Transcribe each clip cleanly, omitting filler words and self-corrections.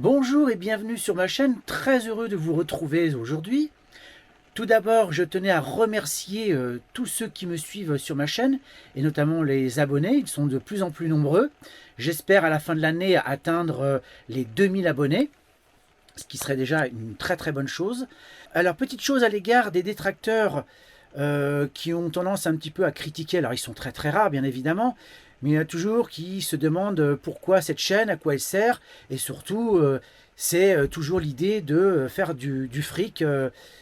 Bonjour et bienvenue sur ma chaîne, très heureux de vous retrouver aujourd'hui. Tout d'abord, je tenais à remercier tous ceux qui me suivent sur ma chaîne, et notamment les abonnés, ils sont de plus en plus nombreux. J'espère à la fin de l'année atteindre les 2000 abonnés, ce qui serait déjà une très très bonne chose. Alors, petite chose à l'égard des détracteurs qui ont tendance un petit peu à critiquer, alors ils sont très très rares bien évidemment, mais il y en a toujours qui se demandent pourquoi cette chaîne, à quoi elle sert, et surtout c'est toujours l'idée de faire du fric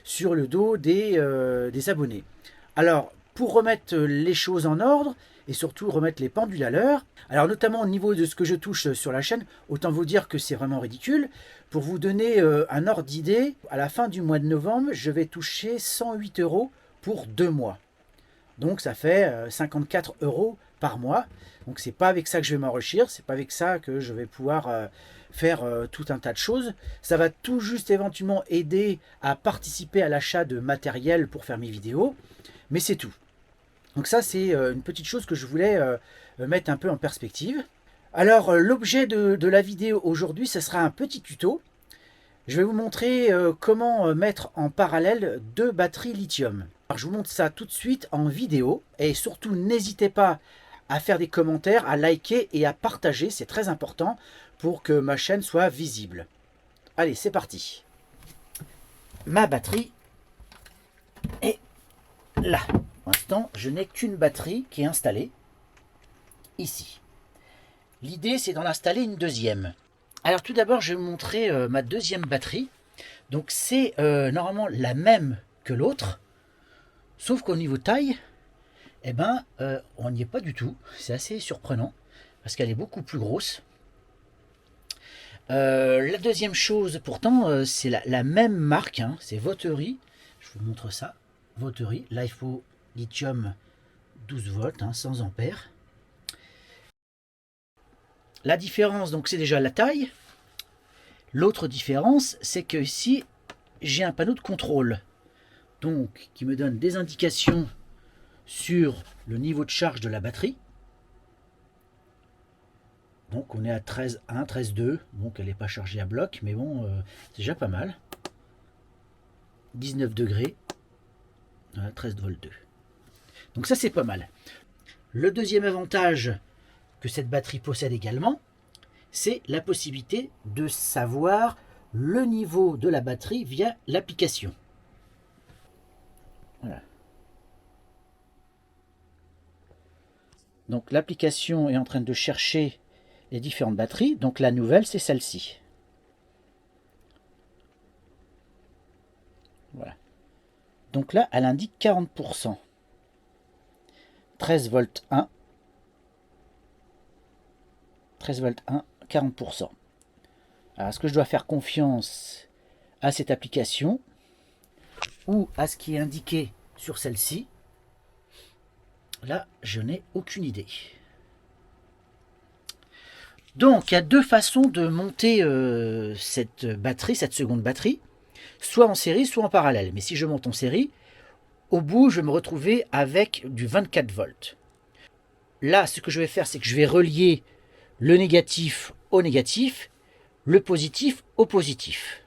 sur le dos des abonnés. Alors, pour remettre les choses en ordre, et surtout remettre les pendules à l'heure, alors notamment au niveau de ce que je touche sur la chaîne, autant vous dire que c'est vraiment ridicule. Pour vous donner un ordre d'idée, à la fin du mois de novembre, je vais toucher 108 € pour 2 mois. Donc ça fait 54 € par mois. Donc c'est pas avec ça que je vais m'enrichir, c'est pas avec ça que je vais pouvoir faire tout un tas de choses. Ça va tout juste éventuellement aider à participer à l'achat de matériel pour faire mes vidéos, mais c'est tout. Donc ça c'est une petite chose que je voulais mettre un peu en perspective. Alors l'objet de la vidéo aujourd'hui, ce sera un petit tuto. Je vais vous montrer comment mettre en parallèle deux batteries lithium. Alors, je vous montre ça tout de suite en vidéo et surtout n'hésitez pas à faire des commentaires, à liker et à partager, c'est très important pour que ma chaîne soit visible. Allez, c'est parti. Ma batterie est là. Pour l'instant, je n'ai qu'une batterie qui est installée ici. L'idée, c'est d'en installer une deuxième. Alors tout d'abord, je vais vous montrer ma deuxième batterie. Donc c'est normalement la même que l'autre, sauf qu'au niveau taille, eh ben, on n'y est pas du tout. C'est assez surprenant, parce qu'elle est beaucoup plus grosse. La deuxième chose, pourtant, c'est la même marque, hein, c'est Votery. Je vous montre ça. Votery, LiFePO Lithium 12 volts, hein, 100 ampères. La différence, donc, c'est déjà la taille. L'autre différence, c'est que ici, j'ai un panneau de contrôle, donc qui me donne des indications sur le niveau de charge de la batterie. Donc on est à 13,1, 13,2, donc elle n'est pas chargée à bloc, mais bon, c'est déjà pas mal. 19 degrés, voilà, 13 volts 2. Donc ça c'est pas mal. Le deuxième avantage que cette batterie possède également, c'est la possibilité de savoir le niveau de la batterie via l'application. Voilà. Donc l'application est en train de chercher les différentes batteries. Donc la nouvelle, c'est celle-ci. Voilà. Donc là, elle indique 40%. 13 volts 1. 13 volts 1, 40%. Alors, est-ce que je dois faire confiance à cette application ou à ce qui est indiqué sur celle-ci? Là, je n'ai aucune idée. Donc, il y a deux façons de monter cette batterie, cette seconde batterie, soit en série, soit en parallèle. Mais si je monte en série, au bout, je vais me retrouver avec du 24 volts. Là, ce que je vais faire, c'est que je vais relier le négatif au négatif, le positif au positif.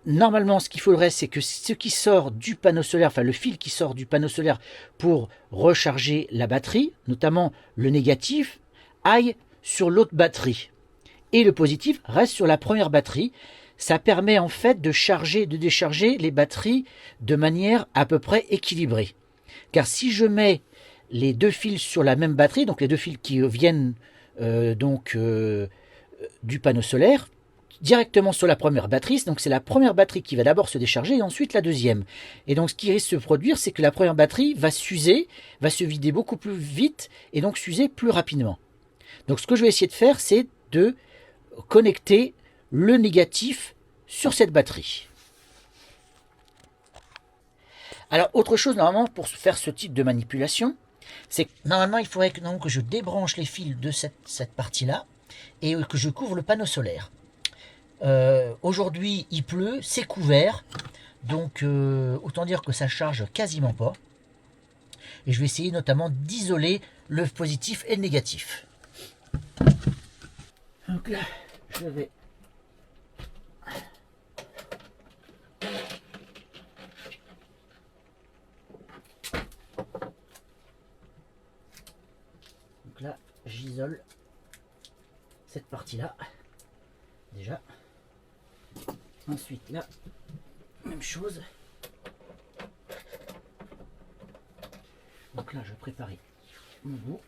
Normalement, ce qu'il faudrait, c'est que ce qui sort du panneau solaire, enfin le fil qui sort du panneau solaire pour recharger la batterie, notamment le négatif, aille sur l'autre batterie. Et le positif reste sur la première batterie. Ça permet en fait de charger, de décharger les batteries de manière à peu près équilibrée. Car si je mets les deux fils sur la même batterie, donc les deux fils qui viennent du panneau solaire, directement sur la première batterie, donc c'est la première batterie qui va d'abord se décharger et ensuite la deuxième. Et donc ce qui risque de se produire, c'est que la première batterie va s'user, va se vider beaucoup plus vite et donc s'user plus rapidement. Donc ce que je vais essayer de faire, c'est de connecter le négatif sur cette batterie. Alors autre chose, normalement, pour faire ce type de manipulation, c'est que normalement il faudrait que je débranche les fils de cette partie-là et que je couvre le panneau solaire. Aujourd'hui il pleut, c'est couvert, donc autant dire que ça charge quasiment pas. Et je vais essayer notamment d'isoler le positif et le négatif. Donc là, je vais cette partie-là, déjà. Ensuite, là, même chose. Donc là, je préparais mon bout.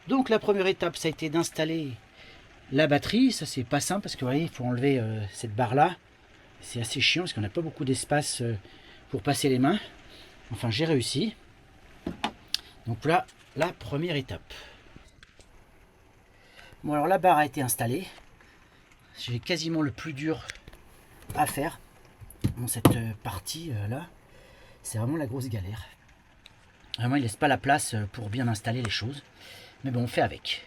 Donc la première étape, ça a été d'installer la batterie. Ça, c'est pas simple parce que vous voyez, il faut enlever cette barre-là. C'est assez chiant parce qu'on n'a pas beaucoup d'espace pour passer les mains. Enfin, j'ai réussi. Donc voilà la première étape. Bon, alors la barre a été installée. J'ai quasiment le plus dur à faire dans cette partie là. C'est vraiment la grosse galère. Vraiment, il laisse pas la place pour bien installer les choses. Mais bon, on fait avec.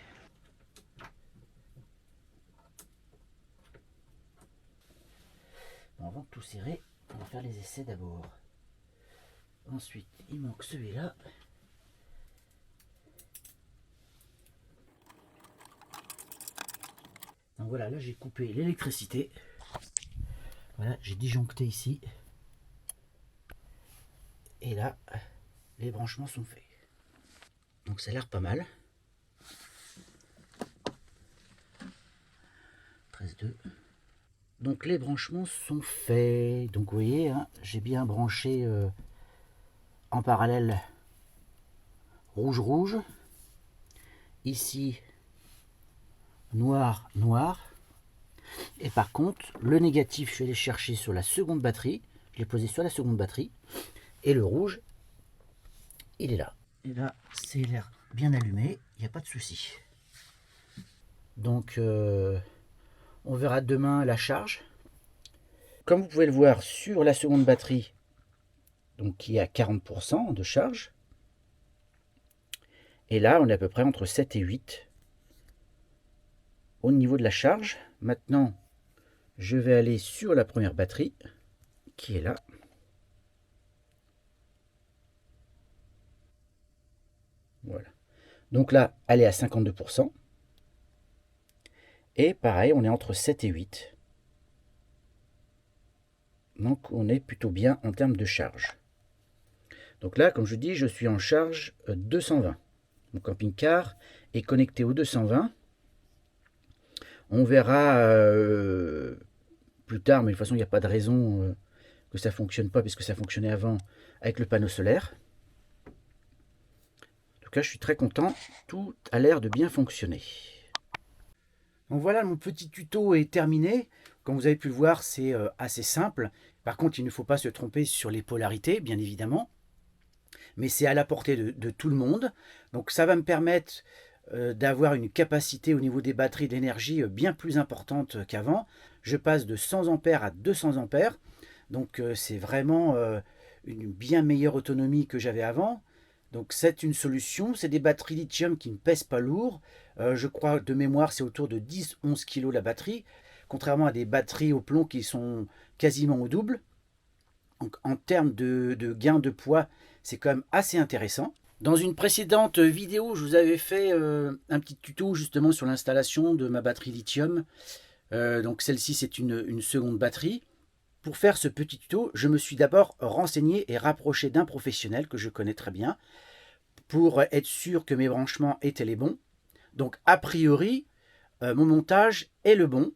Bon, avant de tout serrer, on va faire les essais d'abord. Ensuite, il manque celui-là. Donc voilà, là j'ai coupé l'électricité. Voilà, j'ai disjoncté ici. Et là, les branchements sont faits. Donc ça a l'air pas mal. 13,2. Donc les branchements sont faits. Donc vous voyez, hein, j'ai bien branché en parallèle rouge-rouge. Ici, noir-noir. Et par contre, le négatif, je vais aller chercher sur la seconde batterie. Je l'ai posé sur la seconde batterie. Et le rouge, il est là. Et là, c'est l'air bien allumé. Il n'y a pas de souci. Donc, on verra demain la charge. Comme vous pouvez le voir sur la seconde batterie, donc qui est à 40% de charge. Et là, on est à peu près entre 7 et 8 au niveau de la charge. Maintenant, je vais aller sur la première batterie qui est là. Voilà. Donc là, elle est à 52%. Et pareil, on est entre 7 et 8. Donc on est plutôt bien en termes de charge. Donc là, comme je dis, je suis en charge 220. Mon camping-car est connecté au 220. On verra plus tard, mais de toute façon, il n'y a pas de raison que ça ne fonctionne pas, puisque ça fonctionnait avant avec le panneau solaire. En tout cas, je suis très content. Tout a l'air de bien fonctionner. Donc voilà, mon petit tuto est terminé. Comme vous avez pu le voir, c'est assez simple. Par contre, il ne faut pas se tromper sur les polarités, bien évidemment. Mais c'est à la portée de tout le monde. Donc ça va me permettre d'avoir une capacité au niveau des batteries d'énergie bien plus importante qu'avant. Je passe de 100 ampères à 200 ampères. Donc c'est vraiment une bien meilleure autonomie que j'avais avant. Donc c'est une solution. C'est des batteries lithium qui ne pèsent pas lourd. Je crois de mémoire c'est autour de 10-11 kg la batterie. Contrairement à des batteries au plomb qui sont quasiment au double. Donc en termes de gain de poids, c'est quand même assez intéressant. Dans une précédente vidéo, je vous avais fait un petit tuto justement sur l'installation de ma batterie lithium. Donc celle-ci, c'est une seconde batterie. Pour faire ce petit tuto, je me suis d'abord renseigné et rapproché d'un professionnel que je connais très bien pour être sûr que mes branchements étaient les bons. Donc a priori, mon montage est le bon.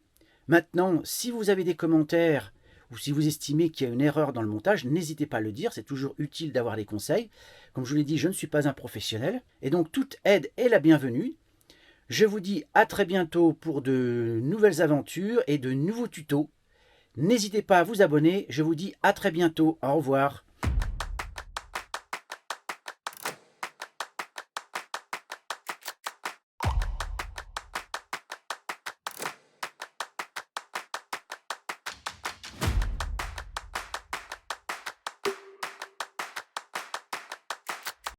Maintenant, si vous avez des commentaires ou si vous estimez qu'il y a une erreur dans le montage, n'hésitez pas à le dire, c'est toujours utile d'avoir des conseils. Comme je vous l'ai dit, je ne suis pas un professionnel, et donc toute aide est la bienvenue. Je vous dis à très bientôt pour de nouvelles aventures et de nouveaux tutos. N'hésitez pas à vous abonner, je vous dis à très bientôt, au revoir.